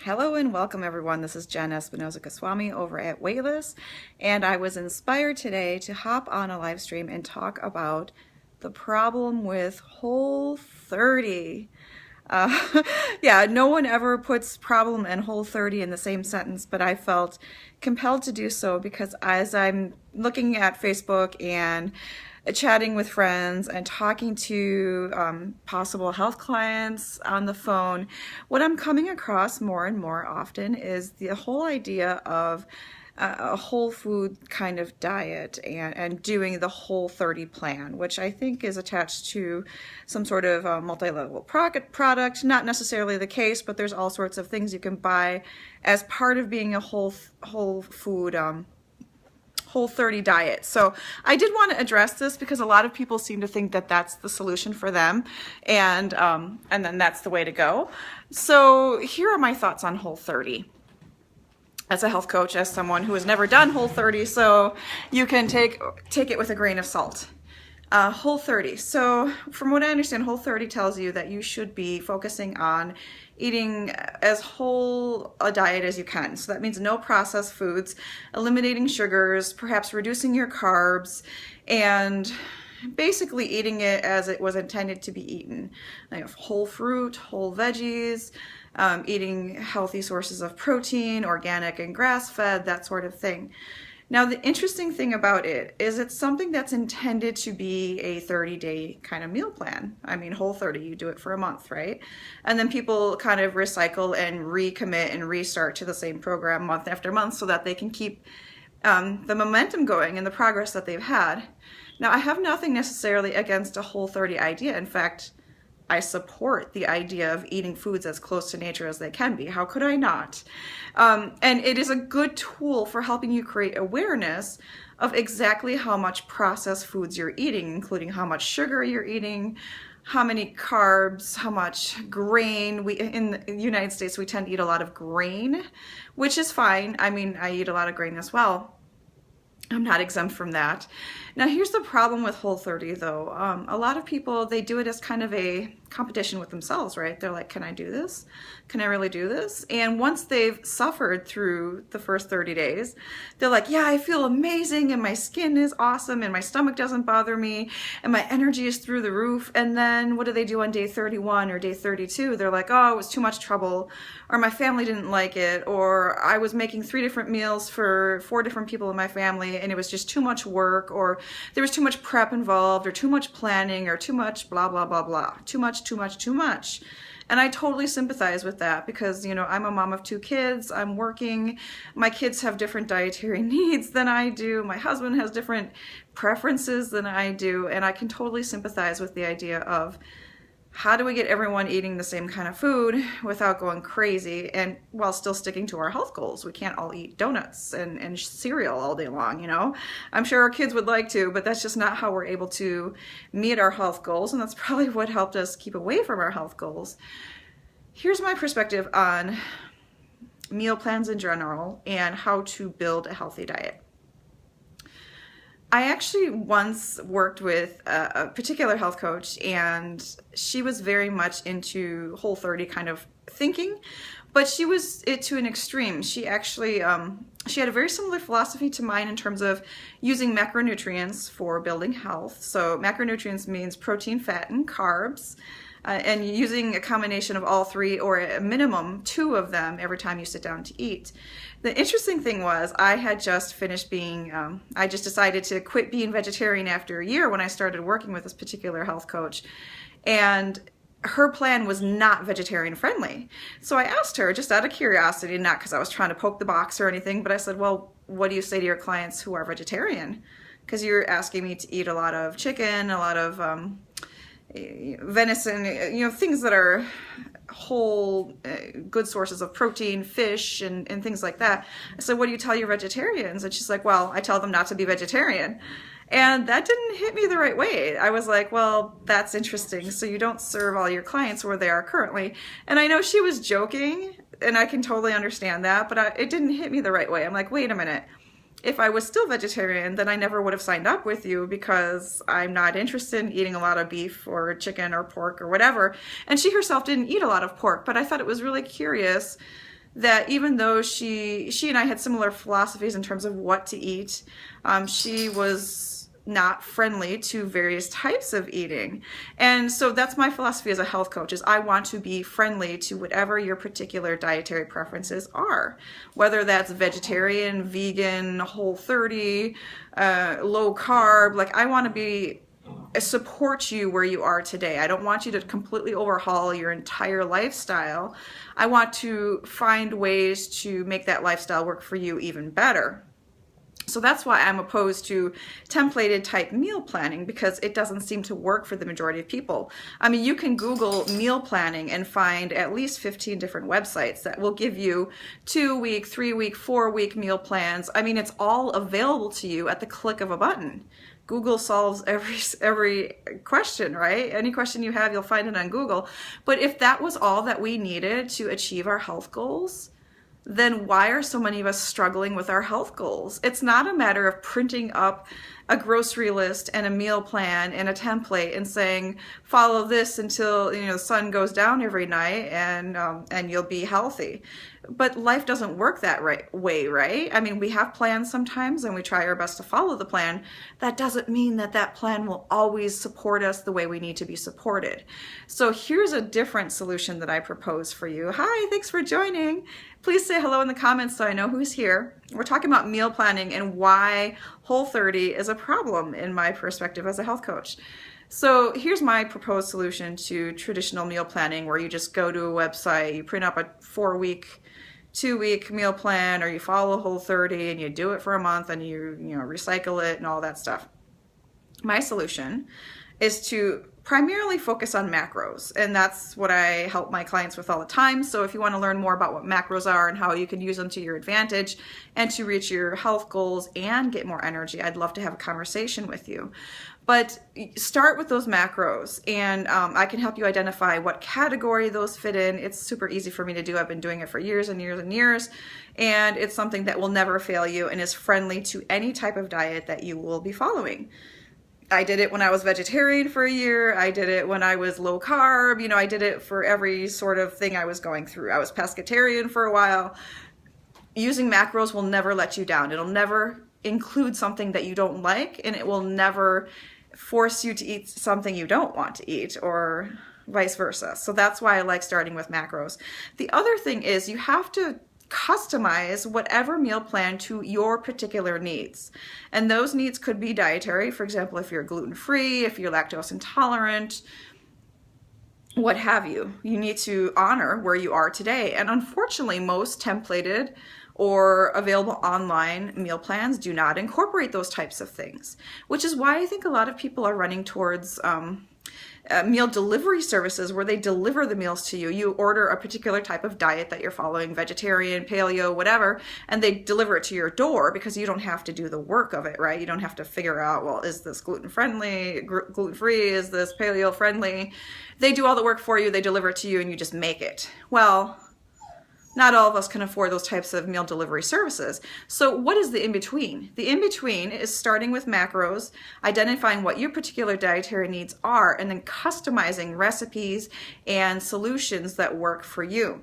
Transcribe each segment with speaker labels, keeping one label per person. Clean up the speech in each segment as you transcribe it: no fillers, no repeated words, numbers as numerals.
Speaker 1: Hello and welcome everyone. This is Jen Espinosa-Goswami over at Weightless, and I was inspired today to hop on a live stream and talk about the problem with Whole30. Yeah, no one ever puts problem and Whole30 in the same sentence, but I felt compelled to do so because as I'm looking at Facebook and chatting with friends and talking to possible health clients on the phone, what I'm coming across more and more often is the whole idea of a whole food kind of diet and doing the Whole30 plan, which I think is attached to some sort of multi-level product. Not necessarily the case, but there's all sorts of things you can buy as part of being a whole food Whole30 diet. So I did want to address this because a lot of people seem to think that that's the solution for them, and then that's the way to go. So here are my thoughts on Whole30. As a health coach, as someone who has never done Whole30, so you can take it with a grain of salt. Whole30. So from what I understand, Whole30 tells you that you should be focusing on eating as whole a diet as you can. So that means no processed foods, eliminating sugars, perhaps reducing your carbs, and basically eating it as it was intended to be eaten. Like whole fruit, whole veggies, eating healthy sources of protein, organic and grass-fed, that sort of thing. Now, the interesting thing about it is it's something that's intended to be a 30-day kind of meal plan. I mean, Whole30, you do it for a month, right? And then people kind of recycle and recommit and restart to the same program month after month so that they can keep the momentum going and the progress that they've had. Now, I have nothing necessarily against a Whole30 idea. In fact, I support the idea of eating foods as close to nature as they can be. How could I not? And it is a good tool for helping you create awareness of exactly how much processed foods you're eating, including how much sugar you're eating, how many carbs, how much grain. In the United States, we tend to eat a lot of grain, which is fine. I mean, I eat a lot of grain as well. I'm not exempt from that. Now, here's the problem with Whole30, though. A lot of people, they do it as kind of a competition with themselves, right? They're like, can I do this? Can I really do this? And once they've suffered through the first 30 days, they're like, yeah, I feel amazing, and my skin is awesome, and my stomach doesn't bother me, and my energy is through the roof. And then what do they do on day 31 or day 32? They're like, oh, it was too much trouble, or my family didn't like it, or I was making 3 different meals for 4 different people in my family, and it was just too much work, or there was too much prep involved, or too much planning, or too much blah, blah, blah, blah. Too much, too much, too much. And I totally sympathize with that because, you know, I'm a mom of 2 kids, I'm working, my kids have different dietary needs than I do, my husband has different preferences than I do, and I can totally sympathize with the idea of how do we get everyone eating the same kind of food without going crazy and while still sticking to our health goals? We can't all eat donuts and cereal all day long, you know? I'm sure our kids would like to, but that's just not how we're able to meet our health goals, and that's probably what helped us keep away from our health goals. Here's my perspective on meal plans in general and how to build a healthy diet. I actually once worked with a particular health coach, and she was very much into Whole30 kind of thinking, but she was it to an extreme. She actually she had a very similar philosophy to mine in terms of using macronutrients for building health. So macronutrients means protein, fat, and carbs. And using a combination of all 3 or a minimum 2 of them every time you sit down to eat. The interesting thing was I had just finished being, I just decided to quit being vegetarian after a year when I started working with this particular health coach. And her plan was not vegetarian friendly. So I asked her, just out of curiosity, not because I was trying to poke the box or anything, but I said, well, what do you say to your clients who are vegetarian? Because you're asking me to eat a lot of chicken, a lot of venison, you know, things that are whole, good sources of protein, fish, and things like that. I said, what do you tell your vegetarians? And she's like, well, I tell them not to be vegetarian. And that didn't hit me the right way. I was like, well, that's interesting. So you don't serve all your clients where they are currently. And I know she was joking, and I can totally understand that, but it didn't hit me the right way. I'm like, wait a minute. If I was still vegetarian, then I never would have signed up with you because I'm not interested in eating a lot of beef or chicken or pork or whatever. And she herself didn't eat a lot of pork, but I thought it was really curious that even though she and I had similar philosophies in terms of what to eat, she was not friendly to various types of eating. And so that's my philosophy as a health coach, is I want to be friendly to whatever your particular dietary preferences are, whether that's vegetarian, vegan, Whole30, low carb. Like, I want to be support you where you are today. I don't want you to completely overhaul your entire lifestyle. I want to find ways to make that lifestyle work for you even better. So that's why I'm opposed to templated type meal planning, because it doesn't seem to work for the majority of people. I mean, you can Google meal planning and find at least 15 different websites that will give you 2-week, 3-week, 4-week meal plans. I mean, it's all available to you at the click of a button. Google solves every question, right? Any question you have, you'll find it on Google. But if that was all that we needed to achieve our health goals, then why are so many of us struggling with our health goals? It's not a matter of printing up a grocery list and a meal plan and a template and saying, follow this until the sun goes down every night and you'll be healthy. But life doesn't work that way, right? I mean, we have plans sometimes and we try our best to follow the plan. That doesn't mean that that plan will always support us the way we need to be supported. So here's a different solution that I propose for you. Hi, thanks for joining. Please say hello in the comments so I know who's here. We're talking about meal planning and why Whole30 is a problem in my perspective as a health coach. So here's my proposed solution to traditional meal planning, where you just go to a website, you print up a 4-week, 2-week meal plan, or you follow Whole30 and you do it for a month and you recycle it and all that stuff. My solution is to primarily focus on macros, and that's what I help my clients with all the time. So if you want to learn more about what macros are and how you can use them to your advantage and to reach your health goals and get more energy, I'd love to have a conversation with you. But start with those macros, and I can help you identify what category those fit in. It's super easy for me to do. I've been doing it for years and years and years, and it's something that will never fail you and is friendly to any type of diet that you will be following. I did it when I was vegetarian for a year. I did it when I was low carb. I did it for every sort of thing I was going through. I was pescatarian for a while. Using macros will never let you down. It'll never include something that you don't like, and it will never force you to eat something you don't want to eat, or vice versa. So that's why I like starting with macros. The other thing is you have to customize whatever meal plan to your particular needs. And those needs could be dietary. For example, if you're gluten-free, if you're lactose intolerant, what have you. You need to honor where you are today. And unfortunately, most templated or available online meal plans do not incorporate those types of things, which is why I think a lot of people are running towards meal delivery services where they deliver the meals to you. You order a particular type of diet that you're following, vegetarian, paleo, whatever, and they deliver it to your door because you don't have to do the work of it, right? You don't have to figure out, well, is this gluten-friendly, gluten-free, is this paleo-friendly? They do all the work for you, they deliver it to you, and you just make it. Well, not all of us can afford those types of meal delivery services. So what is the in-between? The in-between is starting with macros, identifying what your particular dietary needs are, and then customizing recipes and solutions that work for you.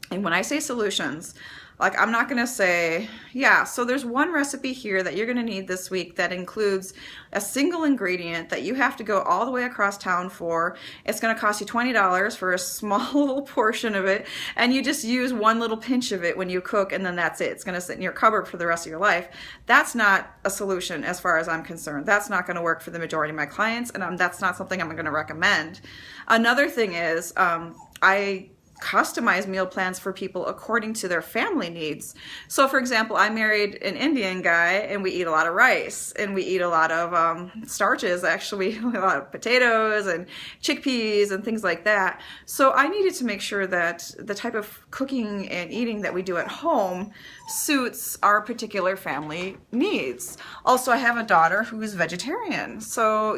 Speaker 1: And when I say solutions, like, I'm not gonna say, yeah, so there's one recipe here that you're gonna need this week that includes a single ingredient that you have to go all the way across town for. It's gonna cost you $20 for a small little portion of it, and you just use one little pinch of it when you cook, and then that's it. It's gonna sit in your cupboard for the rest of your life. That's not a solution as far as I'm concerned. That's not gonna work for the majority of my clients, and that's not something I'm gonna recommend. Another thing is, I customize meal plans for people according to their family needs. So for example, I married an Indian guy and we eat a lot of rice and we eat a lot of starches, actually a lot of potatoes and chickpeas and things like that. So I needed to make sure that the type of cooking and eating that we do at home suits our particular family needs. Also, I have a daughter who is vegetarian. So,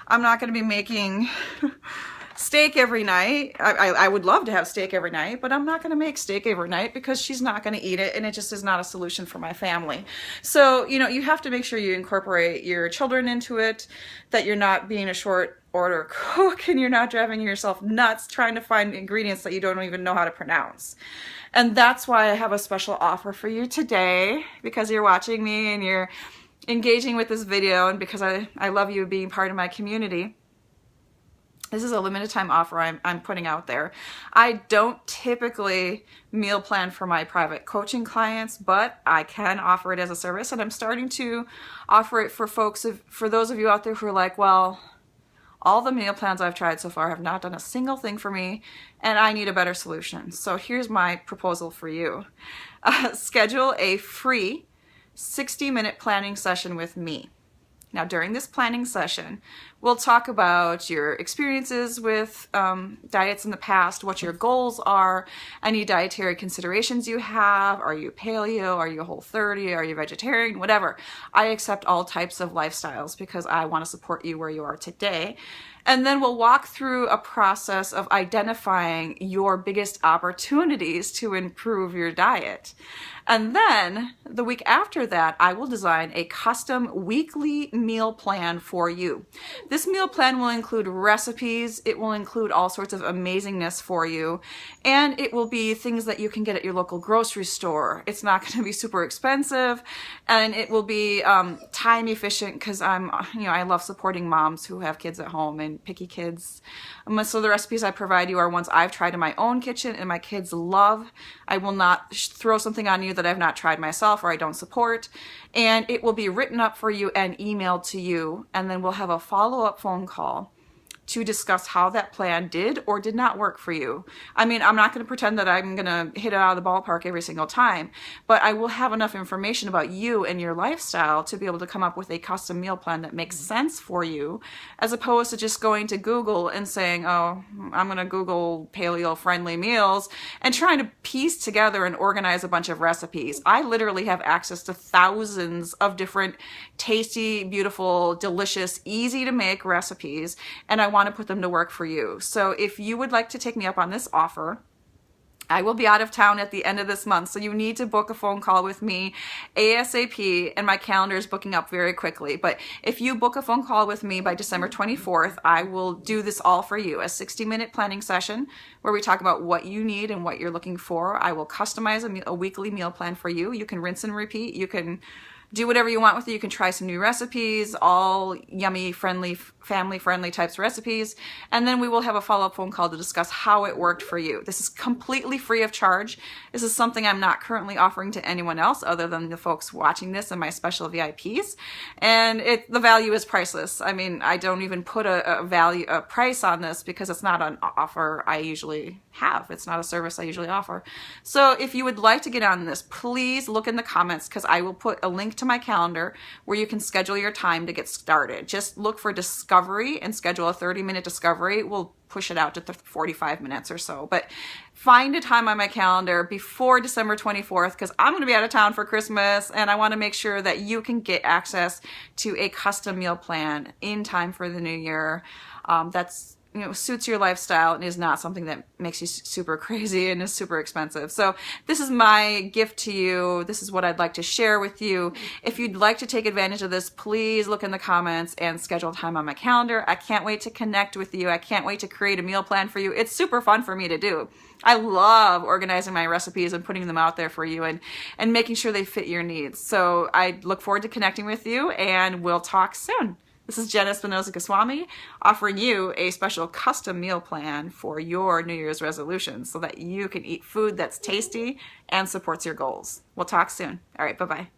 Speaker 1: I'm not going to be making steak every night. I would love to have steak every night, but I'm not going to make steak every night because she's not going to eat it, and it just is not a solution for my family. So, you know, you have to make sure you incorporate your children into it, that you're not being a short order cook and you're not driving yourself nuts trying to find ingredients that you don't even know how to pronounce. And that's why I have a special offer for you today, because you're watching me and you're engaging with this video, and because I love you being part of my community. This is a limited time offer I'm putting out there. I don't typically meal plan for my private coaching clients, but I can offer it as a service, and I'm starting to offer it for folks, for those of you out there who are like, well, all the meal plans I've tried so far have not done a single thing for me, and I need a better solution. So here's my proposal for you. Schedule a free 60-minute planning session with me. Now, during this planning session, we'll talk about your experiences with diets in the past, what your goals are, any dietary considerations you have. Are you paleo? Are you Whole30? Are you vegetarian? Whatever. I accept all types of lifestyles because I want to support you where you are today. And then we'll walk through a process of identifying your biggest opportunities to improve your diet. And then the week after that, I will design a custom weekly meal plan for you. This meal plan will include recipes. It will include all sorts of amazingness for you. And it will be things that you can get at your local grocery store. It's not going to be super expensive, and it will be time efficient, because I love supporting moms who have kids at home and picky kids. So the recipes I provide you are ones I've tried in my own kitchen and my kids love. I will not throw something on you that I've not tried myself or I don't support. And it will be written up for you and emailed to you. And then we'll have a follow-up phone call to discuss how that plan did or did not work for you. I mean, I'm not going to pretend that I'm going to hit it out of the ballpark every single time, but I will have enough information about you and your lifestyle to be able to come up with a custom meal plan that makes sense for you, as opposed to just going to Google and saying, oh, I'm going to Google paleo-friendly meals and trying to piece together and organize a bunch of recipes. I literally have access to thousands of different tasty, beautiful, delicious, easy to make recipes, and I want to put them to work for you. So if you would like to take me up on this offer, I will be out of town at the end of this month, so you need to book a phone call with me ASAP, and my calendar is booking up very quickly. But if you book a phone call with me by December 24th, I will do this all for you, a 60-minute planning session where we talk about what you need and what you're looking for. I will customize a weekly meal plan for you. You can rinse and repeat. You can do whatever you want with it. You can try some new recipes, all yummy, friendly, family-friendly types of recipes. And then we will have a follow-up phone call to discuss how it worked for you. This is completely free of charge. This is something I'm not currently offering to anyone else other than the folks watching this and my special VIPs. And the value is priceless. I mean, I don't even put a price on this because it's not an offer I usually have. It's not a service I usually offer. So if you would like to get on this, please look in the comments, because I will put a link to my calendar where you can schedule your time to get started. Just look for discovery and schedule a 30-minute discovery. We'll push it out to 45 minutes or so, but find a time on my calendar before December 24th, because I'm going to be out of town for Christmas, and I want to make sure that you can get access to a custom meal plan in time for the new year. That's suits your lifestyle and is not something that makes you super crazy and is super expensive. So this is my gift to you. This is what I'd like to share with you. If you'd like to take advantage of this, please look in the comments and schedule time on my calendar. I can't wait to connect with you. I can't wait to create a meal plan for you. It's super fun for me to do. I love organizing my recipes and putting them out there for you and making sure they fit your needs. So I look forward to connecting with you, and we'll talk soon. This is Jen Espinosa-Goswami offering you a special custom meal plan for your New Year's resolutions so that you can eat food that's tasty and supports your goals. We'll talk soon. All right, bye-bye.